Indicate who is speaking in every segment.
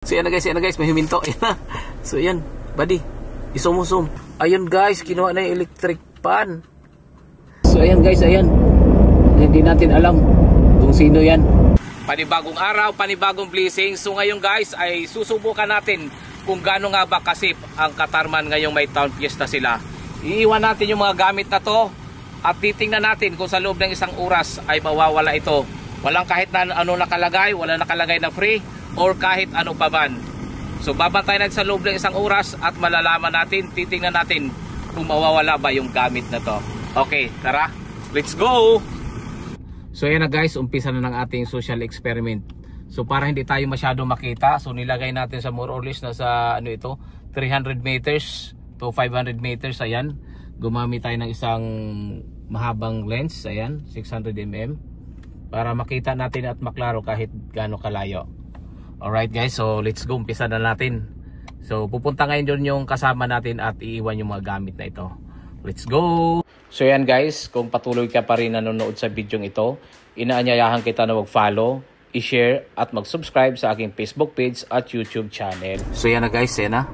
Speaker 1: So yan na guys, may huminto. So yan, buddy, isum-usum. Ayun guys, kinuha na yung electric pan. So ayan guys, ayan. Hindi natin alam kung sino yan. Panibagong araw, panibagong blessing. So ngayon guys, ay susubukan natin kung gaano nga ba kasip ang Katarman ngayong may town fiesta sila. Iiwan natin yung mga gamit na to at titingnan natin kung sa loob ng isang oras ay mawawala ito. Walang kahit na ano nakalagay, wala nakalagay na free or kahit ano pa man. So babantay natin sa loob ng isang oras at malalaman natin, titingnan natin kung mawawala ba yung gamit na to. Okay, tara, let's go! So ayan na guys, umpisa na ng ating social experiment. So para hindi tayo masyado makita, so nilagay natin sa more or less na sa ano ito, 300 meters to 500 meters. Ayan, gumamit tayo ng isang mahabang lens, ayan, 600mm, para makita natin at maklaro kahit gaano kalayo. Alright guys, so let's go, umpisa na natin. So pupunta ngayon doon yung kasama natin at iiwan yung mga gamit na ito. Let's go! So yan guys, kung patuloy ka pa rin nanonood sa video ito, inaanyayahan kita na mag-follow, i-share at mag-subscribe sa aking Facebook page at YouTube channel. So yan na guys, yan na.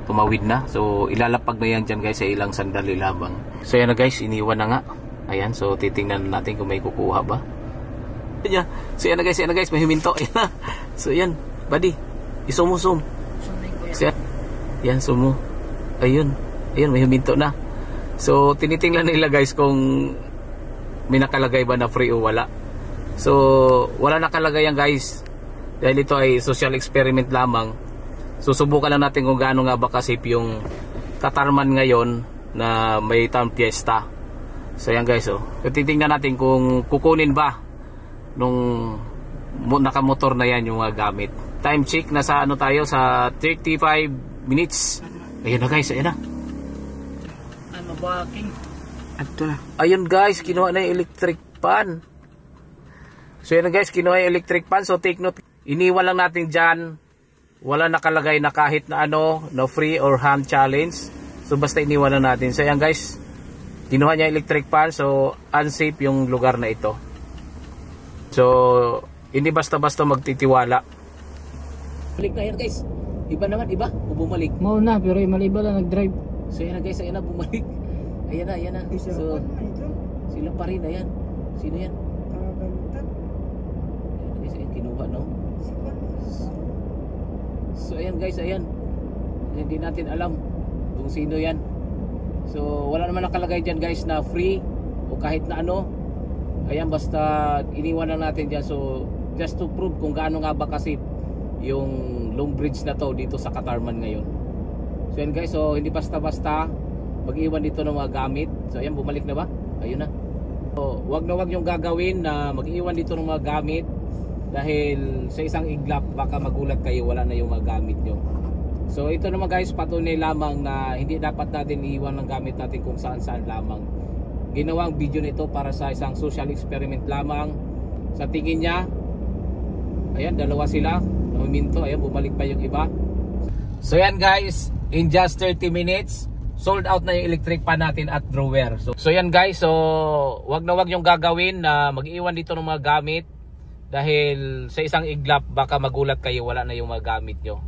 Speaker 1: Tumawid na. So ilalapag na yan dyan guys sa ilang sandali lamang. So yan na guys, iniwan na nga. Ayan, so titingnan natin kung may kukuha ba. So yan na guys, may huminto. So yan, buddy, isum-usum. So yan, sumo. Ayun, may huminto na. So tinitingnan nila guys kung may nakalagay ba na free o wala. So wala nakalagay yan guys, dahil ito ay social experiment lamang. So subukan lang natin kung gaano nga ba kasip yung Katarman ngayon na may town fiesta. So yan guys, so titingnan natin kung kukunin ba nung nakamotor na yan yung mga gamit. Time check, nasa ano tayo, sa 35 minutes. Ayun na guys, ayun na.
Speaker 2: I'm walking.
Speaker 1: Ayun guys, kinuha na yung electric pan. So yun guys, kinuha yung electric pan. So take note, iniwan lang natin dyan. Wala nakalagay na kahit na ano, no free or hand challenge. So basta iniwan lang natin. So yan guys, kinuha niya yung electric pan. So unsafe yung lugar na ito. So hindi basta-basta magtitiwala. Balik na yan guys. Iba naman, iba. O bumalik.
Speaker 2: Mau na, pero yung maliba lang nag-drive.
Speaker 1: So yan na guys, ayan na, bumalik. Ayan na. So sila pa rin, ayan. Sino yan? Ayan guys, ayan, kinuha no. So ayan guys, ayan. Hindi natin alam kung sino yan. So wala naman nakalagay dyan guys na free o kahit na ano. Ayan, basta iniwan lang natin dyan. So just to prove kung gaano nga ba kasi yung long bridge na to dito sa Katarman ngayon. So yan guys, so hindi basta-basta mag-iwan dito ng mga gamit. So ayan, bumalik na ba? Ayun na. So wag na wag yung gagawin na mag-iwan dito ng mga gamit, dahil sa isang iglap baka magulat kayo, wala na yung mga gamit nyo. So ito naman guys, patunay lamang na hindi dapat natin iiwan ng gamit natin kung saan-saan lamang. Ginawang video nito para sa isang social experiment lamang. Sa tingin niya, ayan, dalawa sila huminto, ayan, bumalik pa yung iba. So yan guys, in just 30 minutes sold out na yung electric pan natin at drawer. So yan guys, so wag na wag yung gagawin na mag-iwan dito ng mga gamit, dahil sa isang iglap baka magulat kayo, wala na yung mga gamit nyo.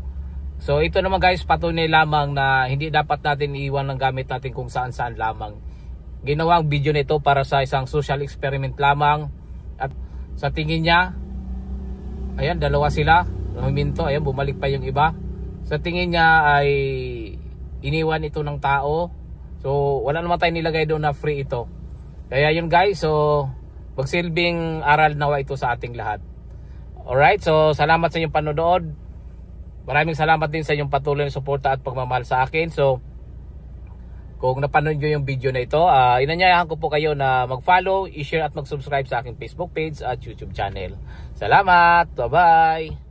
Speaker 1: So ito naman guys, patunay lamang na hindi dapat natin iiwan ng gamit natin kung saan-saan lamang. Ginawang video nito para sa isang social experiment lamang. At sa tingin niya, ayan, dalawa sila huminto, ayan, bumalik pa yung iba. Sa tingin niya ay iniwan ito ng tao. So wala naman tayo nilagay doon na free ito. Kaya yun guys, so magsilbing aral nawa ito sa ating lahat. Alright, so salamat sa inyong panonood. Maraming salamat din sa inyong patuloy na suporta at pagmamahal sa akin. So kung napanood nyo yung video na ito, inanyayahan ko po kayo na mag-follow, i-share at mag-subscribe sa aking Facebook page at YouTube channel. Salamat! Bye-bye!